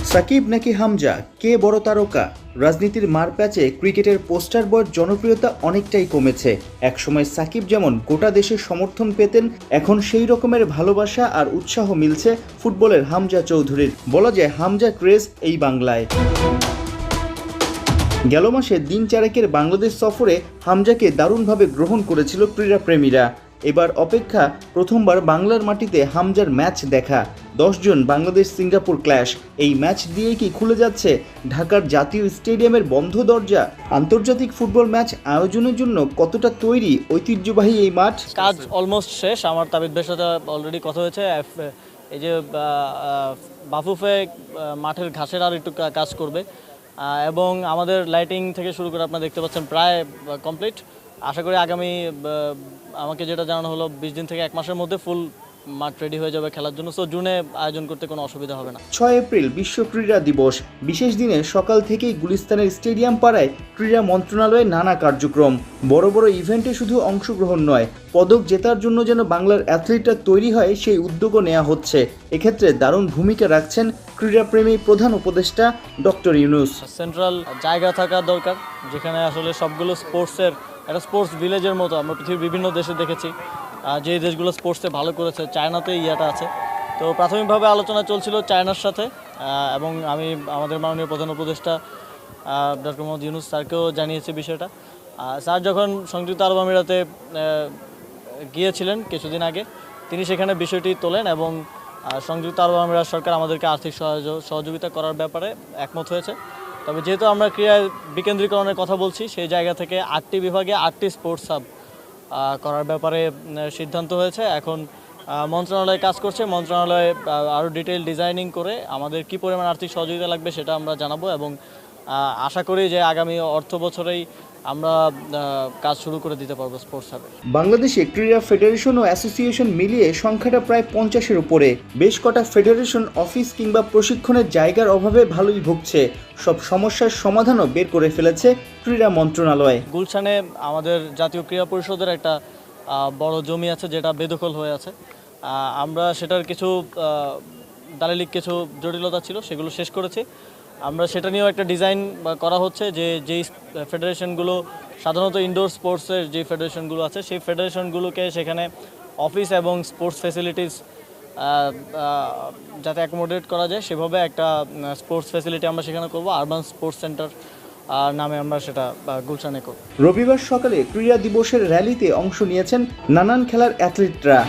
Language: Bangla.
সাকিব নাকি হামজা, কে বড় তারকা? রাজনীতির মারপ্যাচে ক্রিকেটের পোস্টার বয়ের জনপ্রিয়তা অনেকটাই কমেছে। একসময় সাকিব যেমন গোটা দেশের সমর্থন পেতেন, এখন সেই রকমের ভালোবাসা আর উৎসাহ মিলছে ফুটবলের হামজা চৌধুরীর। বলা যায় হামজা ক্রেজ এই বাংলায়। গেল মাসে দিন চারেকের বাংলাদেশ সফরে হামজাকে দারুণভাবে গ্রহণ করেছিল ক্রীড়াপ্রেমীরা। এবার অপেক্ষা প্রথমবার বাংলার মাটিতে হামজার ম্যাচ দেখা। 10 জন বাংলাদেশ সিঙ্গাপুর ক্ল্যাশ, এই ম্যাচ দিয়েই কি খুলে যাচ্ছে ঢাকার জাতীয় স্টেডিয়ামের বন্ধ দরজা? আন্তর্জাতিক ফুটবল ম্যাচ আয়োজনের জন্য কতটা তৈরি ঐতিহ্যবাহী এই মাঠ? কাজ অলমোস্ট শেষ। আমার তাবিদ ভাইয়ের সাথে অলরেডি কথা হয়েছে। এই যে বাফুফে মাঠের ঘাসের আর একটু কাজ করবে, এবং আমাদের লাইটিং থেকে শুরু করে আপনারা দেখতে পাচ্ছেন প্রায় কমপ্লিট। আশা করি আগামী আমাকে যেটা জানানো হলো 20 দিন থেকে 1 মাসের মধ্যে ফুল মাঠ রেডি হয়ে যাবে খেলার জন্য। সো জুনে আয়োজন করতে কোনো অসুবিধা হবে না। 6 এপ্রিল বিশ্ব ক্রীড়া দিবস। বিশেষ দিনে সকাল থেকেই গুলিস্তানের স্টেডিয়াম পাড়ায় ক্রীড়া মন্ত্রণালয়ে নানা কার্যক্রম। বড় বড় ইভেন্টে শুধু অংশগ্রহণ নয়, পদক জেতার জন্য যেন বাংলার অ্যাথলিটরা তৈরি হয় সেই উদ্যোগও নেওয়া হচ্ছে। এক্ষেত্রে দারুণ ভূমিকা রাখছেন ক্রীড়াপ্রেমী প্রধান উপদেষ্টা ডক্টর ইউনূস। সেন্ট্রাল জায়গা থাকা দরকার, যেখানে আসলে সবগুলো স্পোর্টসের একটা স্পোর্টস ভিলেজের মতো আমরা পৃথিবীর বিভিন্ন দেশে দেখেছি। যে দেশগুলো স্পোর্টসে ভালো করেছে, চায়নাতে ইয়াটা আছে। তো প্রাথমিকভাবে আলোচনা চলছিল চায়নার সাথে, এবং আমি আমাদের মাননীয় প্রধান উপদেষ্টা ডক্টর মোহাম্মদ ইউনূস স্যারকেও জানিয়েছি বিষয়টা। স্যার যখন সংযুক্ত আরব আমিরাতে গিয়েছিলেন কিছুদিন আগে, তিনি সেখানে বিষয়টি তোলেন এবং সংযুক্ত আরব আমিরাত সরকার আমাদেরকে আর্থিক সহযোগিতা করার ব্যাপারে একমত হয়েছে। তবে যেহেতু আমরা ক্রীড়া বিকেন্দ্রীকরণের কথা বলছি, সেই জায়গা থেকে 8টি বিভাগে 8টি স্পোর্টস হাব করার ব্যাপারে সিদ্ধান্ত হয়েছে। এখন মন্ত্রণালয় কাজ করছে। মন্ত্রণালয়ে আরও ডিটেইল ডিজাইনিং করে আমাদের কী পরিমাণ আর্থিক সহযোগিতা লাগবে সেটা আমরা জানাবো, এবং আশা করি যে আগামী অর্থ বছরেই আমরা কাজ শুরু করে দিতে পারবো স্পোর্টস হাবে। বাংলাদেশে ক্রীড়া ফেডারেশন ও অ্যাসোসিয়েশন মিলিয়ে সংখ্যাটা প্রায় 50-এর উপরে। বেশ কটা ফেডারেশন অফিস কিংবা প্রশিক্ষণের জায়গার অভাবে ভালোই ভুগছে। সব সমস্যার সমাধানও বের করে ফেলেছে ক্রীড়া মন্ত্রণালয়। গুলশানে আমাদের জাতীয় ক্রীড়া পরিষদের একটা বড় জমি আছে, যেটা বেদখল হয়ে আছে। আমরা সেটার কিছু দালিলিক কিছু জটিলতা ছিল, সেগুলো শেষ করেছি। আমরা সেটা নিয়েও একটা ডিজাইন করা হচ্ছে, যে যেই ফেডারেশনগুলো সাধারণত ইনডোর স্পোর্টসের যে ফেডারেশনগুলো আছে, সেই ফেডারেশনগুলোকে সেখানে অফিস এবং স্পোর্টস ফ্যাসিলিটিস যাতে অ্যাকোমোডেট করা যায়, সেভাবে একটা স্পোর্টস ফ্যাসিলিটি আমরা সেখানে করব। আরবান স্পোর্টস সেন্টার নামে আমরা সেটা গুলশানে করব। রবিবার সকালে ক্রীড়া দিবসের র্যালিতে অংশ নিয়েছেন নানান খেলার অ্যাথলিটরা।